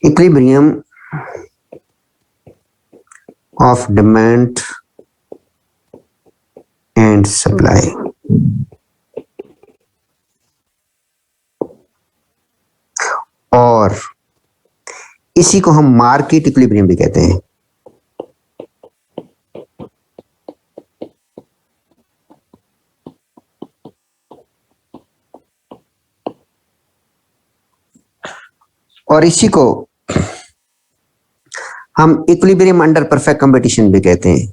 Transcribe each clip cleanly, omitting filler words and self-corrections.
equilibrium of demand and supply. और इसी को हम मार्केट इक्विलिब्रियम भी कहते हैं। और इसी को हम इक्विलिब्रियम अंडर परफेक्ट कंपटीशन भी कहते हैं।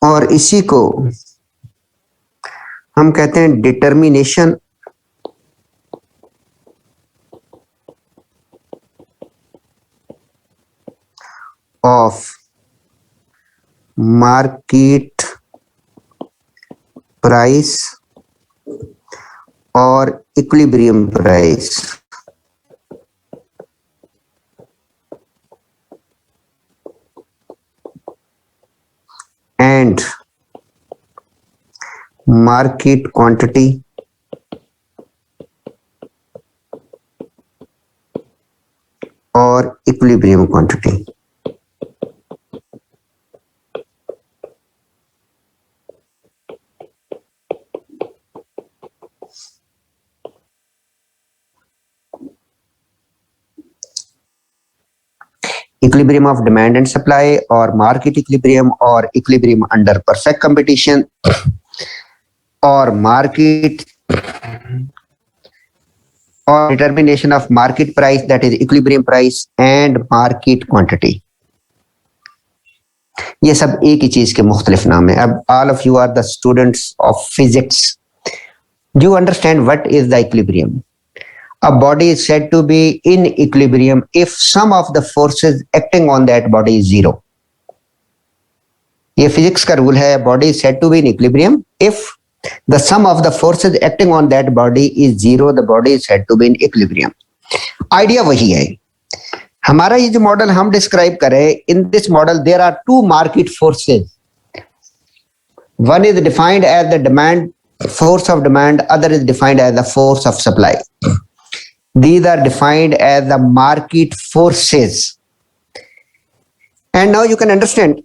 और इसी को हम कहते हैं डिटर्मिनेशन ऑफ मार्केट प्राइस और equilibrium price. And market quantity और equilibrium quantity. equilibrium of demand and supply or market equilibrium or equilibrium under perfect competition or market or determination of market price, that is equilibrium price and market quantity. ये सब एक ही चीज के मुख्तलिफ नाम है। अब all of you are the students of physics. Do you understand what is the equilibrium? A body is said to be in equilibrium if sum of the forces acting on that body is zero. ये physics का rule है। Body is said to be in equilibrium if the sum of the forces acting on that body is zero. The body is said to be in equilibrium. Idea वही है। हमारा ये जो model हम describe करें, in this model there are two market forces. One is defined as the demand force of demand, other is defined as the force of supply. These are defined as the market forces. And now you can understand,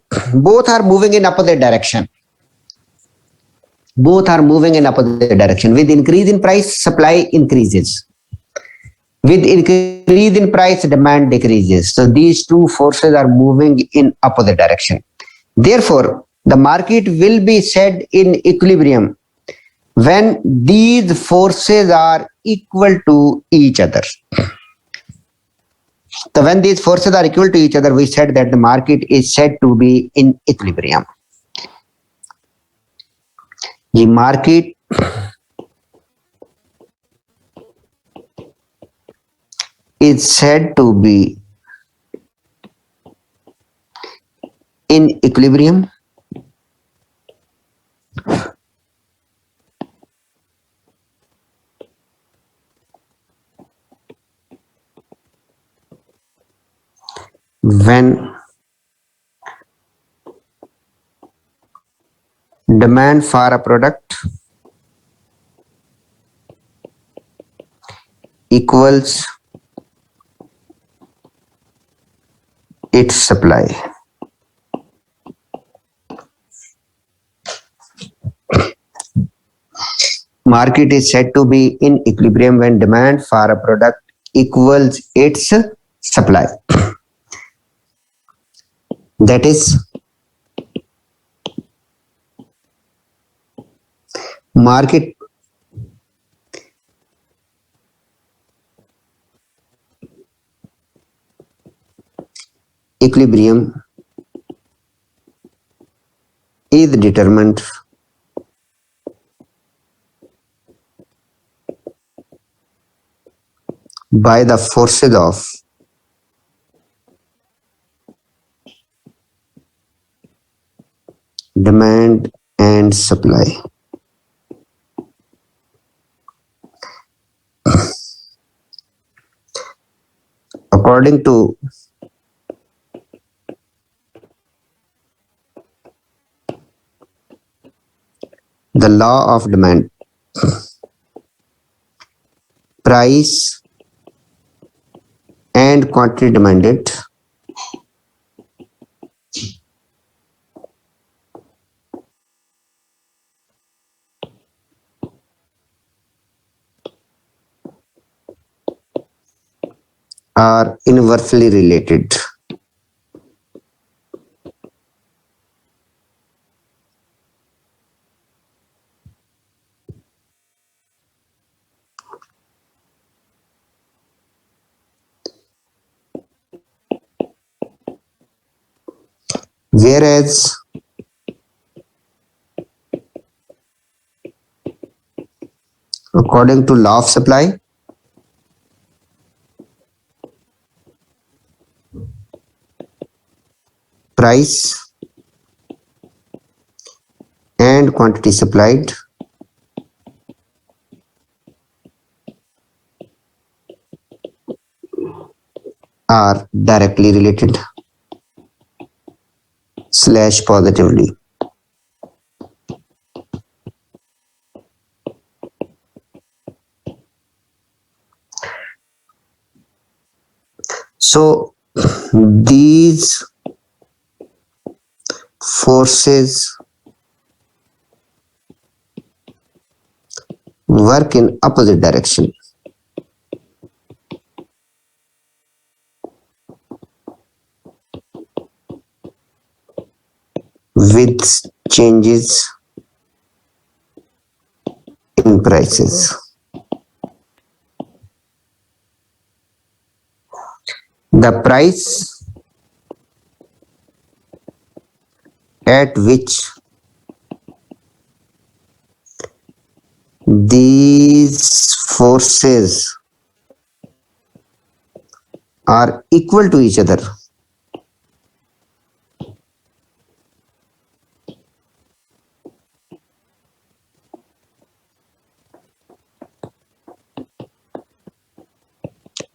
both are moving in opposite direction. Both are moving in opposite direction. With increase in price, supply increases. With increase in price, demand decreases. So these two forces are moving in opposite direction. Therefore, the market will be said in equilibrium when these forces are equal to each other. So when these forces are equal to each other, we said that the market is said to be in equilibrium. The market is said to be in equilibrium when demand for a product equals its supply. Market is said to be in equilibrium when demand for a product equals its supply. That is, market equilibrium is determined by the forces of demand and supply. according to the law of demand, price and quantity demanded are inversely related. Whereas according to law of supply, price and quantity supplied are directly related / positively. So these forces work in opposite direction. With changes in prices. The price at which these forces are equal to each other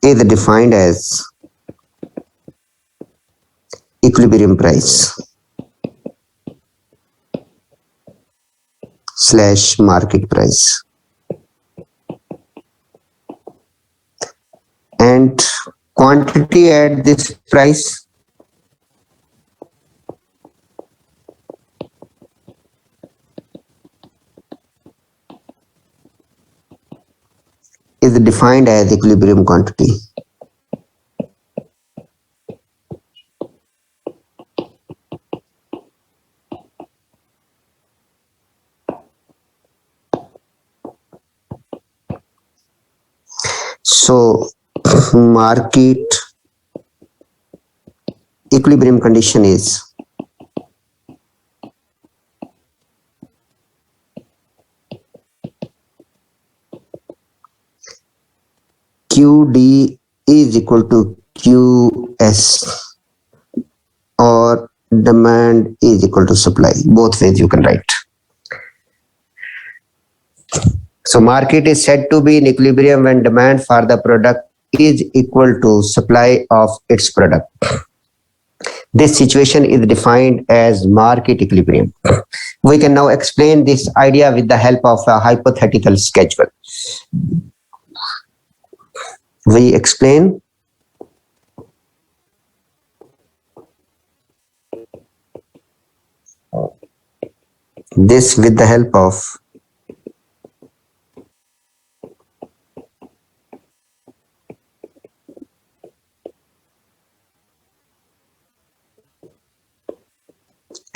is defined as equilibrium price / market price. And quantity at this price is defined as equilibrium quantity. So market equilibrium condition is QD is equal to QS or demand is equal to supply. Both ways you can write. So market is said to be in equilibrium when demand for the product is equal to supply of its product. This situation is defined as market equilibrium. We can now explain this idea with the help of a hypothetical schedule. We explain this with the help of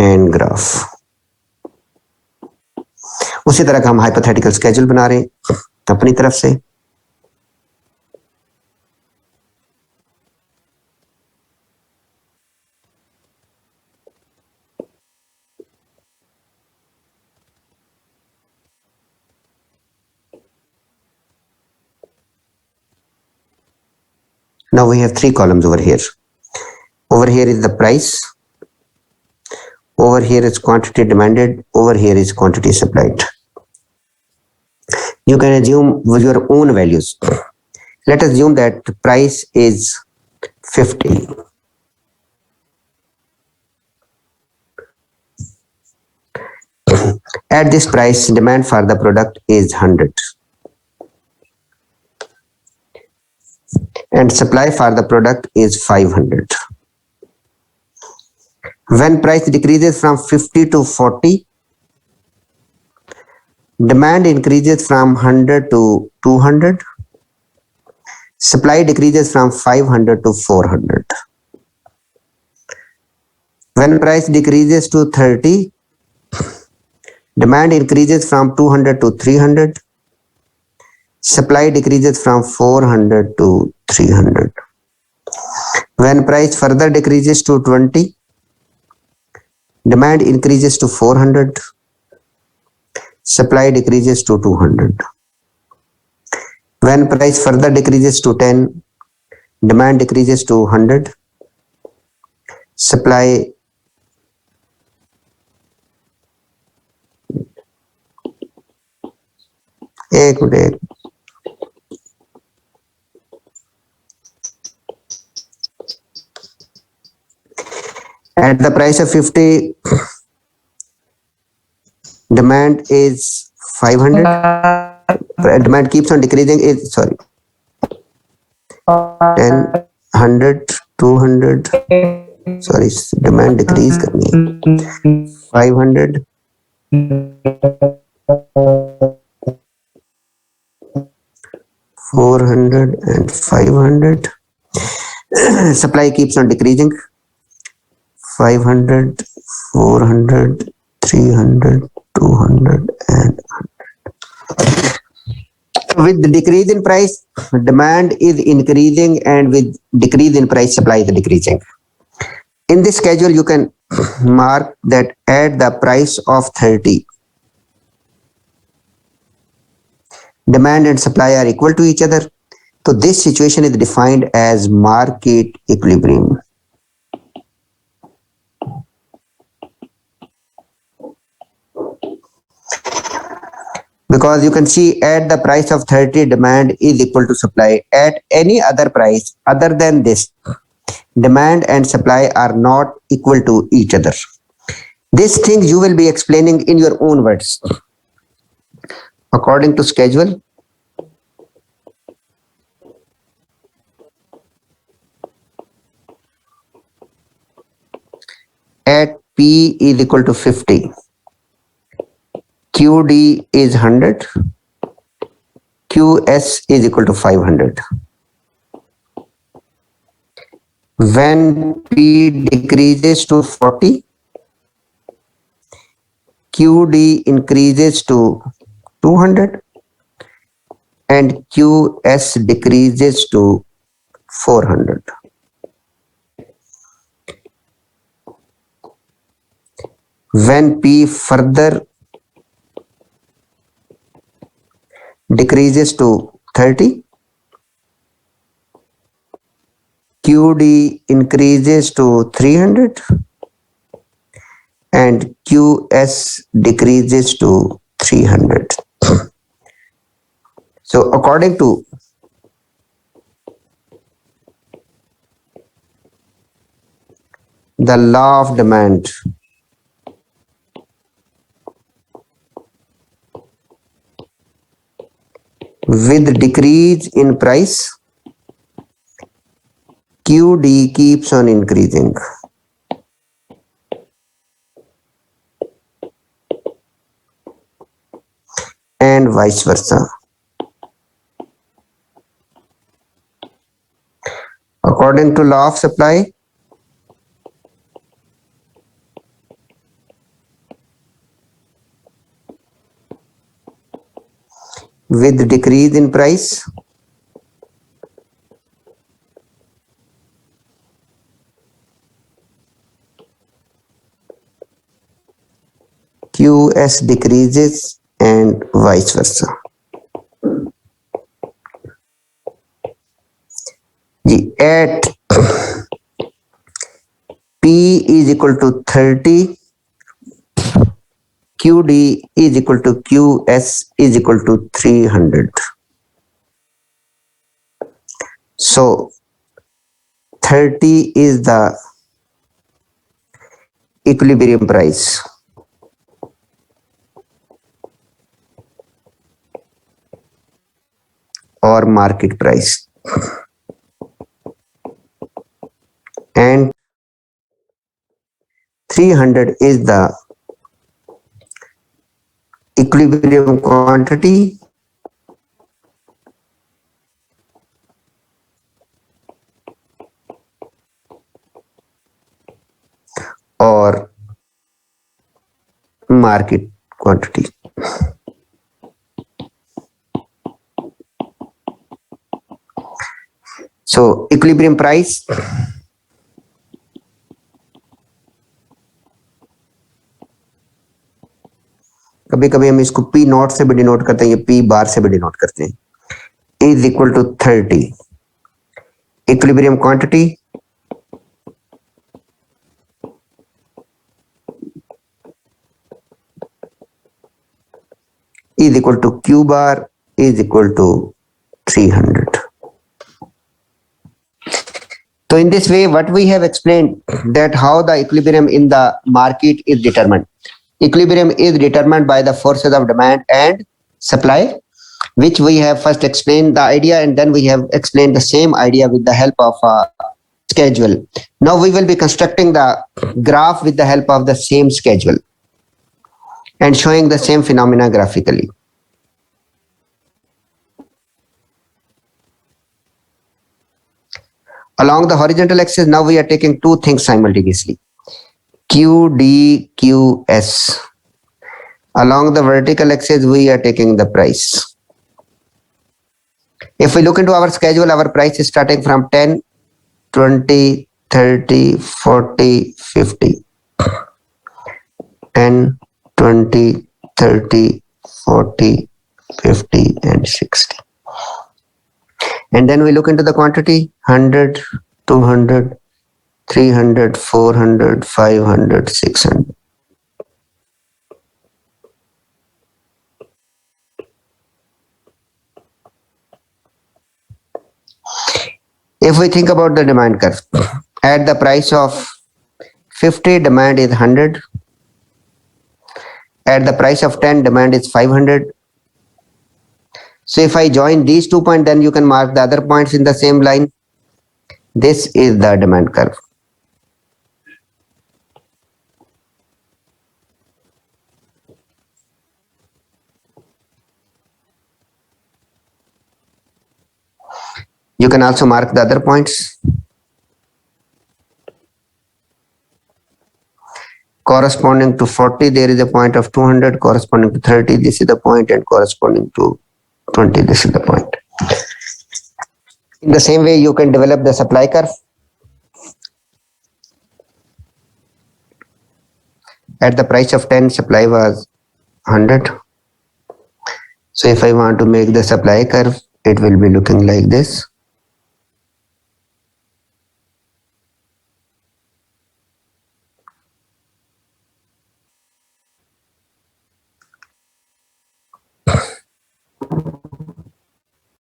and graph. उसी तरह का हम hypothetical schedule बना रहे हैं अपनी तरफ से. Now we have 3 columns over here. Over here is the price. Over here is quantity demanded. Over here is quantity supplied. You can assume with your own values. Let us assume that the price is 50. At this price, demand for the product is 100 and supply for the product is 500. When price decreases from 50 to 40, demand increases from 100 to 200. Supply decreases from 500 to 400. When price decreases to 30, demand increases from 200 to 300. Supply decreases from 400 to 300. When price further decreases to 20, demand increases to 400. Supply decreases to 200. When price further decreases to 10, demand decreases to 100. Supply एक minute at the price of 50, demand is 500. Demand keeps on decreasing. Is 10, 100, 200. Sorry, demand decrease करनी है. 500. 400 and 500. Supply keeps on decreasing. 500, 400, 300, 200 and 100. With the decrease in price, demand is increasing, and with decrease in price, supply is decreasing. In this schedule, you can mark that at the price of 30, demand and supply are equal to each other. So this situation is defined as market equilibrium. Because you can see at the price of 30, demand is equal to supply. At any other price other than this, demand and supply are not equal to each other. These things you will be explaining in your own words. According to schedule, at P is equal to 50, QD is 100, QS is equal to 500. When P decreases to 40, QD increases to 200 and QS decreases to 400. When P further decreases to 30, QD increases to 300 and QS decreases to 300. So according to the law of demand, with decrease in price, QD keeps on increasing. And vice versa. According to law of supply, with decrease in price, QS decreases and vice versa. At P is equal to 30, QD is equal to QS is equal to 300. So 30 is the equilibrium price. Or market price. And 300 is the equilibrium quantity or market quantity. So equilibrium price कभी कभी हम इसको P not से भी denote करते हैं, ये P बार से भी डिनोट करते हैं, is equal to 30 equilibrium quantity is equal to Q bar is equal to 300. So in this way, what we have explained that how the equilibrium in the market is determined. Equilibrium is determined by the forces of demand and supply, which we have first explained the idea, and then we have explained the same idea with the help of a schedule. Now we will be constructing the graph with the help of the same schedule and showing the same phenomena graphically. Along the horizontal axis, now we are taking two things simultaneously. QDQS. Along the vertical axis, we are taking the price. If we look into our schedule, our price is starting from 10, 20, 30, 40, 50. 10, 20, 30, 40, 50, and 60. And then we look into the quantity 100, 200, 300, 400, 500, 600. If we think about the demand curve, at the price of 50, demand is 100. At the price of 10, demand is 500. So if I join these 2 points, then you can mark the other points in the same line. This is the demand curve. You can also mark the other points. Corresponding to 40, there is a point of 200. Corresponding to 30, this is the point, and corresponding to 20, this is the point. In the same way, you can develop the supply curve. At the price of 10, supply was 100. So if I want to make the supply curve, it will be looking like this.